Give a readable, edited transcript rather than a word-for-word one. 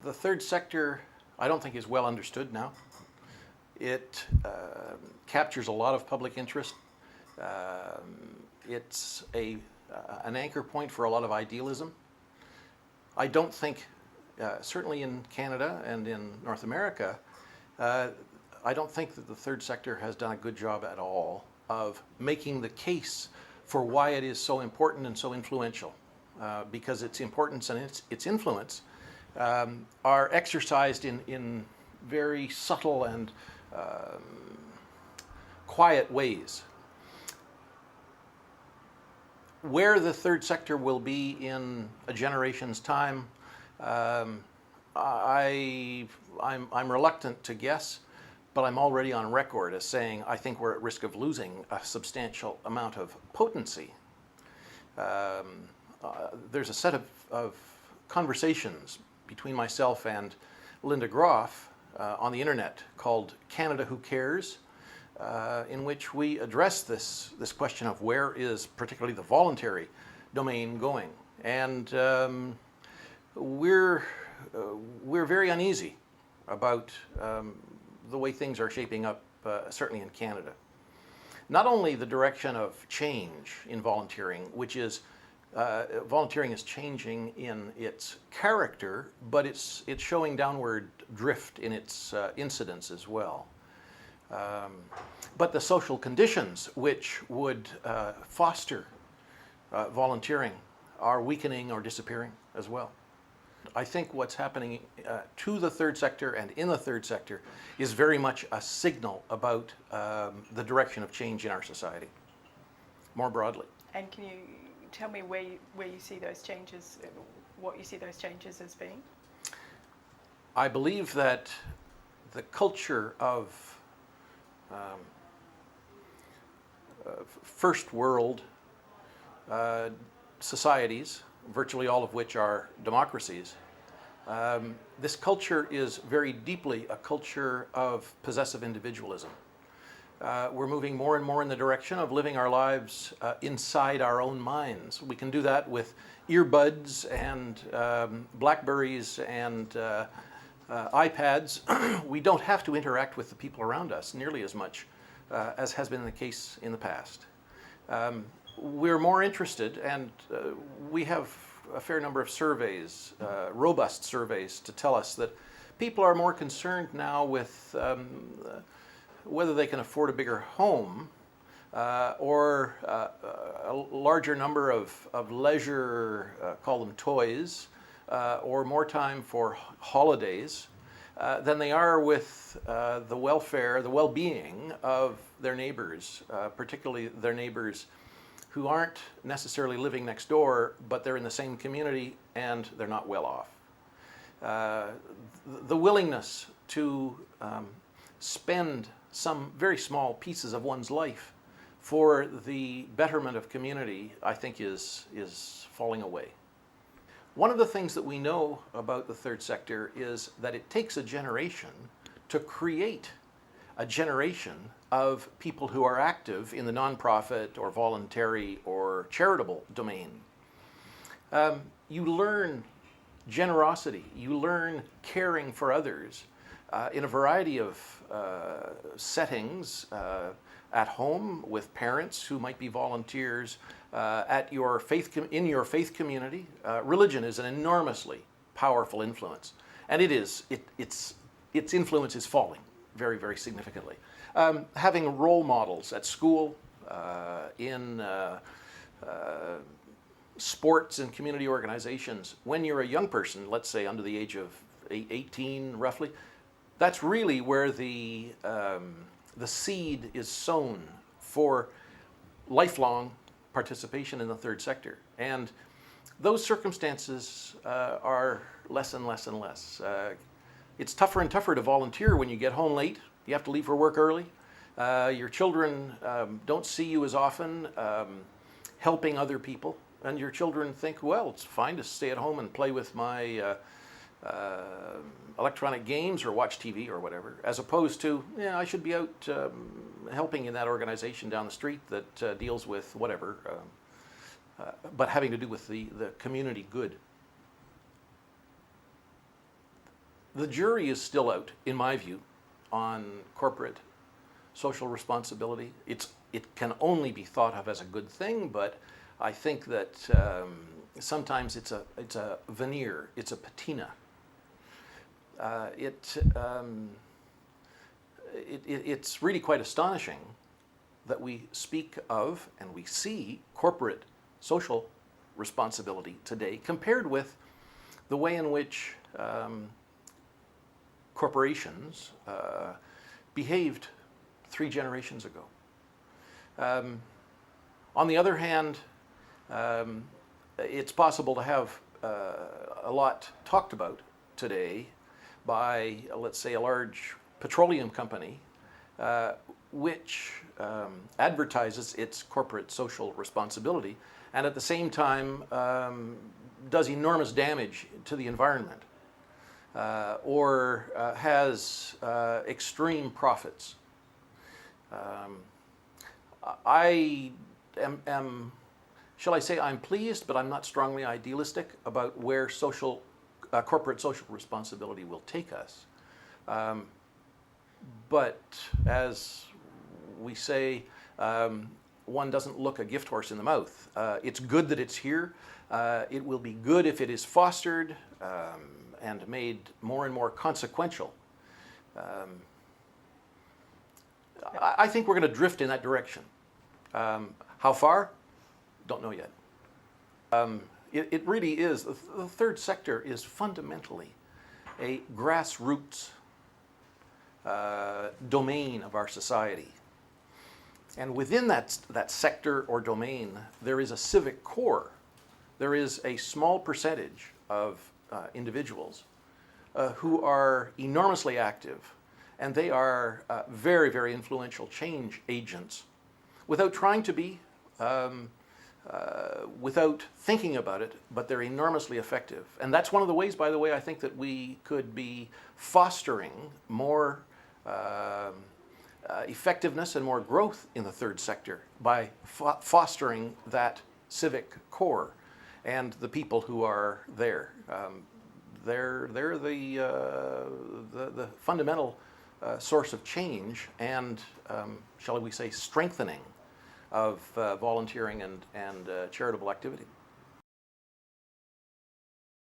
The third sector, I don't think, is well understood now. It captures a lot of public interest. It's an anchor point for a lot of idealism. I don't think, certainly in Canada and in North America, I don't think that the third sector has done a good job at all of making the case for why it is so important and so influential, because its importance and its influence are exercised in very subtle and quiet ways. Where the third sector will be in a generation's time, I'm reluctant to guess, but I'm already on record as saying I think we're at risk of losing a substantial amount of potency. There's a set of conversations between myself and Linda Groff on the internet called Canada Who Cares, in which we address this question of where is particularly the voluntary domain going. And we're very uneasy about the way things are shaping up, certainly in Canada. Not only the direction of change in volunteering, which is volunteering is changing in its character, but it's showing downward drift in its incidence as well. But the social conditions which would foster volunteering are weakening or disappearing as well. I think what's happening to the third sector and in the third sector is very much a signal about the direction of change in our society, more broadly. And can you tell me where you see those changes, what you see those changes as being? I believe that the culture of first world societies, virtually all of which are democracies, this culture is very deeply a culture of possessive individualism. We're moving more and more in the direction of living our lives inside our own minds. We can do that with earbuds and Blackberries and iPads. We don't have to interact with the people around us nearly as much as has been the case in the past. We're more interested, and we have a fair number of surveys, robust surveys, to tell us that people are more concerned now with whether they can afford a bigger home or a larger number of leisure, call them toys, or more time for holidays than they are with the welfare, the well-being of their neighbors, particularly their neighbors who aren't necessarily living next door, but they're in the same community and they're not well off. The willingness to spend some very small pieces of one's life for the betterment of community, I think, is falling away. One of the things that we know about the third sector is that it takes a generation to create a generation of people who are active in the nonprofit or voluntary or charitable domain. You learn generosity, you learn caring for others in a variety of settings, at home with parents who might be volunteers, in your faith community. Religion is an enormously powerful influence, and its influence is falling very, very significantly. Having role models at school, in sports and community organizations, when you're a young person, let's say under the age of 18 roughly, that's really where the seed is sown for lifelong participation in the third sector. And those circumstances are less and less and less. It's tougher and tougher to volunteer when you get home late. You have to leave for work early. Your children don't see you as often helping other people. And your children think, well, it's fine to stay at home and play with my electronic games or watch TV or whatever, as opposed to, yeah, I should be out helping in that organization down the street that deals with whatever, but having to do with the community good. The jury is still out, in my view, on corporate social responsibility. It can only be thought of as a good thing, but I think that sometimes it's a veneer, it's a patina. It's really quite astonishing that we speak of and we see corporate social responsibility today compared with the way in which corporations behaved 3 generations ago. On the other hand, it's possible to have a lot talked about today by, let's say, a large petroleum company which advertises its corporate social responsibility and at the same time does enormous damage to the environment or has extreme profits. I am, shall I say, I'm pleased, but I'm not strongly idealistic about where corporate social responsibility will take us. But as we say, one doesn't look a gift horse in the mouth. It's good that it's here. It will be good if it is fostered and made more and more consequential. I think we're going to drift in that direction. How far? Don't know yet. It really is. The third sector is fundamentally a grassroots domain of our society. And within that sector or domain, there is a civic core. There is a small percentage of individuals who are enormously active, and they are very, very influential change agents without trying to be, without thinking about it, but they're enormously effective. And that's one of the ways, by the way, I think that we could be fostering more effectiveness and more growth in the third sector by fostering that civic core and the people who are there. They're the fundamental source of change and, shall we say, strengthening of volunteering and charitable activity.